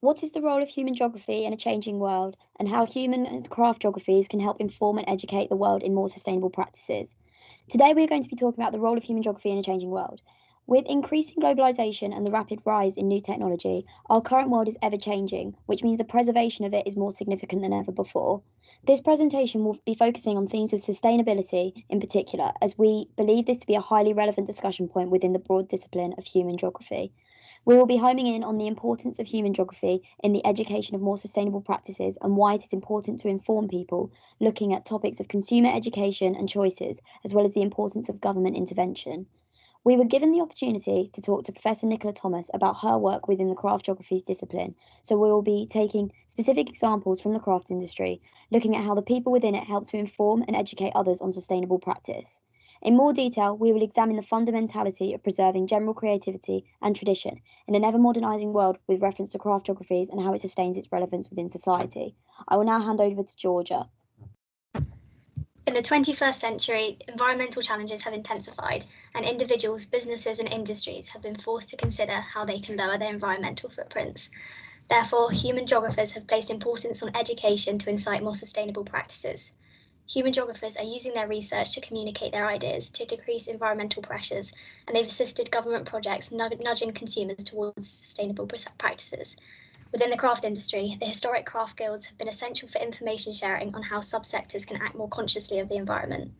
What is the role of human geography in a changing world, and how human and craft geographies can help inform and educate the world in more sustainable practices? Today, we are going to be talking about the role of human geography in a changing world. With increasing globalization and the rapid rise in new technology, our current world is ever changing, which means the preservation of it is more significant than ever before. This presentation will be focusing on themes of sustainability in particular, as we believe this to be a highly relevant discussion point within the broad discipline of human geography. We will be homing in on the importance of human geography in the education of more sustainable practices and why it is important to inform people, looking at topics of consumer education and choices, as well as the importance of government intervention. We were given the opportunity to talk to Professor Nicola Thomas about her work within the craft geographies discipline, so we will be taking specific examples from the craft industry, looking at how the people within it help to inform and educate others on sustainable practice. In more detail, we will examine the fundamentality of preserving general creativity and tradition in an ever-modernising world with reference to craft geographies and how it sustains its relevance within society. I will now hand over to Georgia. In the 21st century, environmental challenges have intensified, and individuals, businesses and industries have been forced to consider how they can lower their environmental footprints. Therefore, human geographers have placed importance on education to incite more sustainable practices. Human geographers are using their research to communicate their ideas to decrease environmental pressures, and they've assisted government projects nudging consumers towards sustainable practices. Within the craft industry, the historic craft guilds have been essential for information sharing on how subsectors can act more consciously of the environment.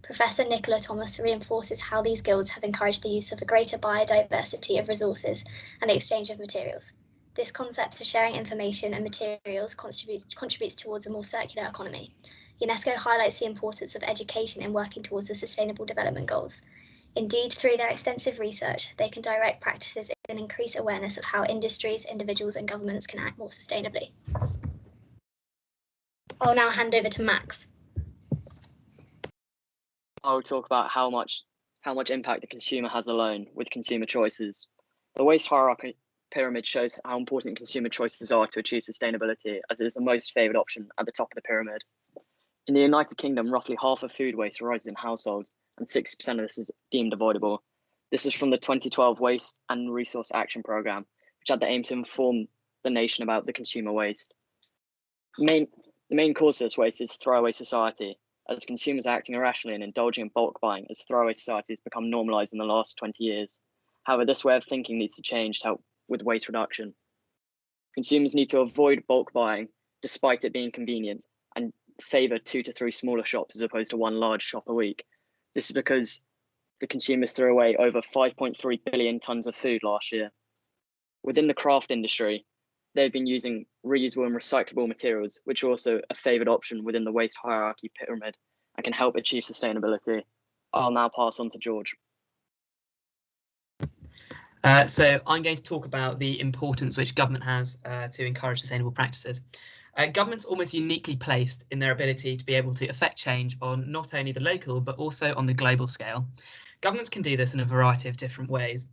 Professor Nicola Thomas reinforces how these guilds have encouraged the use of a greater biodiversity of resources and the exchange of materials. This concept of sharing information and materials contributes towards a more circular economy. UNESCO highlights the importance of education in working towards the Sustainable Development Goals. Indeed, through their extensive research, they can direct practices and increase awareness of how industries, individuals and governments can act more sustainably. I'll now hand over to Max. I'll talk about how much impact the consumer has alone with consumer choices. The waste hierarchy pyramid shows how important consumer choices are to achieve sustainability, as it is the most favoured option at the top of the pyramid. In the United Kingdom, roughly half of food waste arises in households, and 60% of this is deemed avoidable. This is from the 2012 Waste and Resource Action Programme, which had the aim to inform the nation about the consumer waste. The main cause of this waste is throwaway society, as consumers are acting irrationally and indulging in bulk buying, as throwaway society has become normalised in the last 20 years. However, this way of thinking needs to change to help with waste reduction. Consumers need to avoid bulk buying, despite it being convenient, and favour 2 to 3 smaller shops as opposed to one large shop a week. This is because the consumers threw away over 5.3 billion tonnes of food last year. Within the craft industry, they've been using reusable and recyclable materials, which are also a favoured option within the waste hierarchy pyramid and can help achieve sustainability. I'll now pass on to George. So I'm going to talk about the importance which government has to encourage sustainable practices. Government's almost uniquely placed in their ability to be able to affect change on not only the local, but also on the global scale. Governments can do this in a variety of different ways.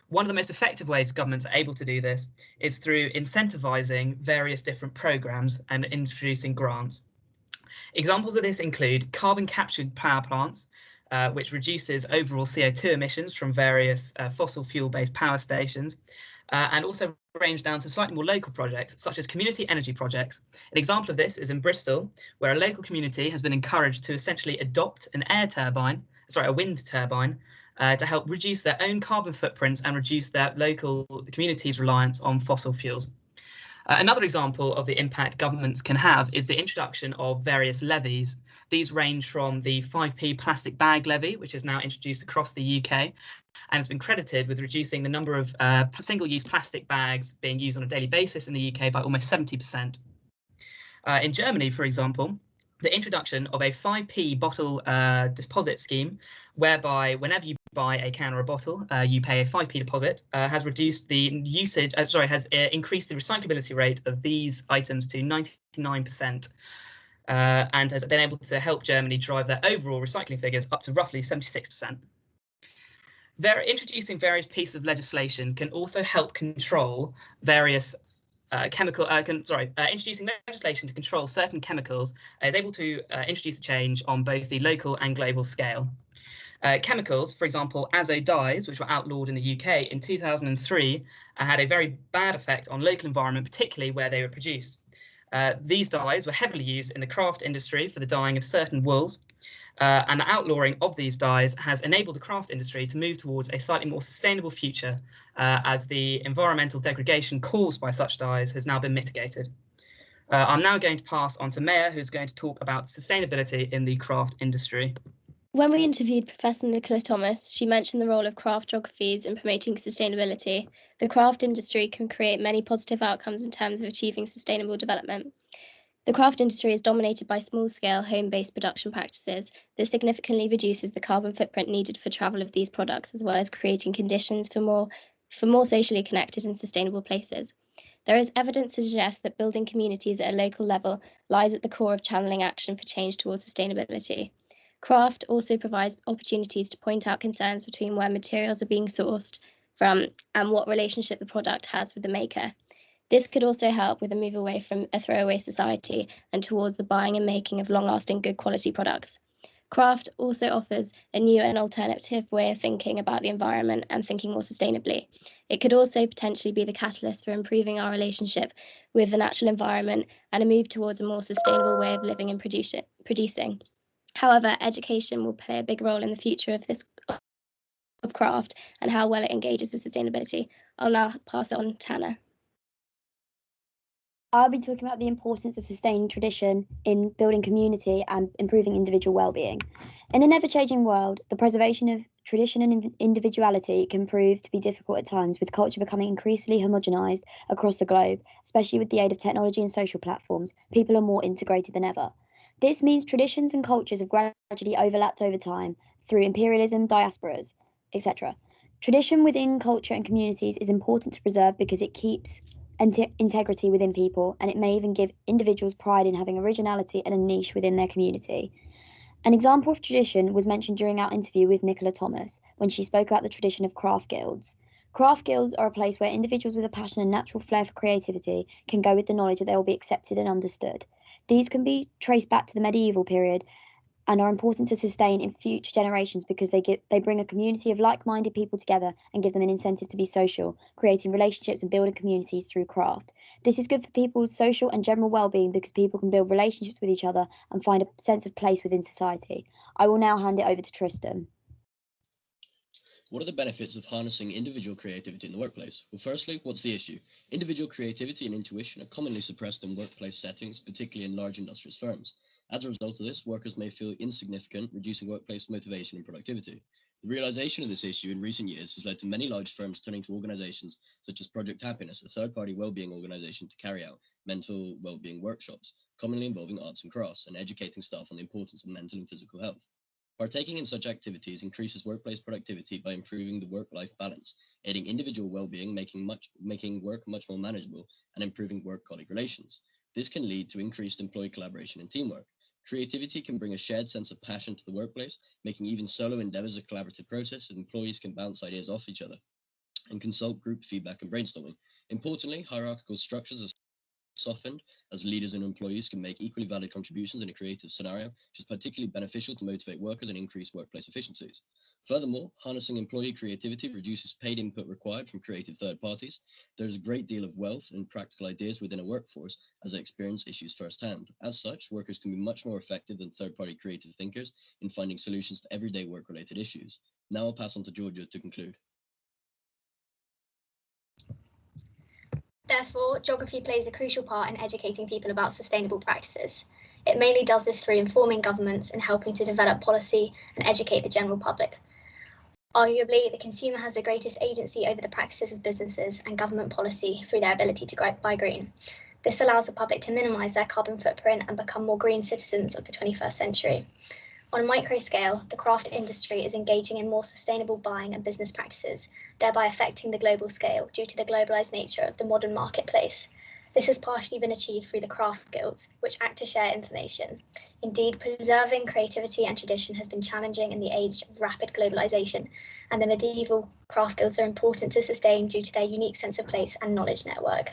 One of the most effective ways governments are able to do this is through incentivising various different programmes and introducing grants. Examples of this include carbon captured power plants, which reduces overall CO2 emissions from various fossil fuel-based power stations, and also range down to slightly more local projects, such as community energy projects. An example of this is in Bristol, where a local community has been encouraged to essentially adopt a wind turbine, to help reduce their own carbon footprints and reduce their local community's reliance on fossil fuels. Another example of the impact governments can have is the introduction of various levies. These range from the 5p plastic bag levy, which is now introduced across the UK and has been credited with reducing the number of single-use plastic bags being used on a daily basis in the UK by almost 70%. In Germany, for example, the introduction of a 5p bottle deposit scheme, whereby whenever you buy a can or a bottle, you pay a 5p deposit, has reduced the usage, has increased the recyclability rate of these items to 99%, and has been able to help Germany drive their overall recycling figures up to roughly 76%. Introducing various pieces of legislation can also help control various introducing legislation to control certain chemicals is able to introduce a change on both the local and global scale. Chemicals, for example, azo dyes, which were outlawed in the UK in 2003, had a very bad effect on local environment, particularly where they were produced. These dyes were heavily used in the craft industry for the dyeing of certain wools, and the outlawing of these dyes has enabled the craft industry to move towards a slightly more sustainable future, as the environmental degradation caused by such dyes has now been mitigated. I'm now going to pass on to Maya, who's going to talk about sustainability in the craft industry. When we interviewed Professor Nicola Thomas, she mentioned the role of craft geographies in promoting sustainability. The craft industry can create many positive outcomes in terms of achieving sustainable development. The craft industry is dominated by small-scale, home-based production practices. This significantly reduces the carbon footprint needed for travel of these products, as well as creating conditions for more socially connected and sustainable places. There is evidence to suggest that building communities at a local level lies at the core of channeling action for change towards sustainability. Craft also provides opportunities to point out concerns between where materials are being sourced from and what relationship the product has with the maker. This could also help with a move away from a throwaway society and towards the buying and making of long-lasting, good quality products. Craft also offers a new and alternative way of thinking about the environment and thinking more sustainably. It could also potentially be the catalyst for improving our relationship with the natural environment and a move towards a more sustainable way of living and producing. However, education will play a big role in the future of craft and how well it engages with sustainability. I'll now pass it on to Tanner. I'll be talking about the importance of sustaining tradition in building community and improving individual well-being. In an ever-changing world, the preservation of tradition and individuality can prove to be difficult at times, with culture becoming increasingly homogenized across the globe, especially with the aid of technology and social platforms. People are more integrated than ever. This means traditions and cultures have gradually overlapped over time through imperialism, diasporas, etc. Tradition within culture and communities is important to preserve because it keeps integrity within people, and it may even give individuals pride in having originality and a niche within their community. An example of tradition was mentioned during our interview with Nicola Thomas when she spoke about the tradition of craft guilds. Craft guilds are a place where individuals with a passion and natural flair for creativity can go with the knowledge that they will be accepted and understood. These can be traced back to the medieval period and are important to sustain in future generations because they bring a community of like-minded people together and give them an incentive to be social, creating relationships and building communities through craft. This is good for people's social and general well-being because people can build relationships with each other and find a sense of place within society. I will now hand it over to Tristan. What are the benefits of harnessing individual creativity in the workplace? Well, firstly, what's the issue? Individual creativity and intuition are commonly suppressed in workplace settings, particularly in large industrious firms. As a result of this, workers may feel insignificant, reducing workplace motivation and productivity. The realization of this issue in recent years has led to many large firms turning to organizations such as Project Happiness, a third-party well-being organization to carry out mental well-being workshops, commonly involving arts and crafts, and educating staff on the importance of mental and physical health. Partaking in such activities increases workplace productivity by improving the work-life balance, aiding individual well-being, making work much more manageable, and improving work-colleague relations. This can lead to increased employee collaboration and teamwork. Creativity can bring a shared sense of passion to the workplace, making even solo endeavors a collaborative process, and employees can bounce ideas off each other and consult group feedback and brainstorming. Importantly, hierarchical structures are softened as leaders and employees can make equally valid contributions in a creative scenario, which is particularly beneficial to motivate workers and increase workplace efficiencies. Furthermore, harnessing employee creativity reduces paid input required from creative third parties. There is a great deal of wealth and practical ideas within a workforce as they experience issues firsthand. As such, workers can be much more effective than third-party creative thinkers in finding solutions to everyday work-related issues. Now I'll pass on to Georgia to conclude. Therefore, geography plays a crucial part in educating people about sustainable practices. It mainly does this through informing governments and helping to develop policy and educate the general public. Arguably, the consumer has the greatest agency over the practices of businesses and government policy through their ability to buy green. This allows the public to minimise their carbon footprint and become more green citizens of the 21st century. On a micro scale, the craft industry is engaging in more sustainable buying and business practices, thereby affecting the global scale due to the globalised nature of the modern marketplace. This has partially been achieved through the craft guilds, which act to share information. Indeed, preserving creativity and tradition has been challenging in the age of rapid globalisation, and the medieval craft guilds are important to sustain due to their unique sense of place and knowledge network.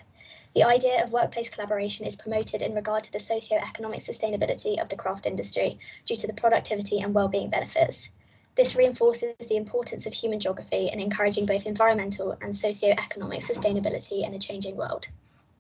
The idea of workplace collaboration is promoted in regard to the socio-economic sustainability of the craft industry due to the productivity and well-being benefits. This reinforces the importance of human geography in encouraging both environmental and socio-economic sustainability in a changing world.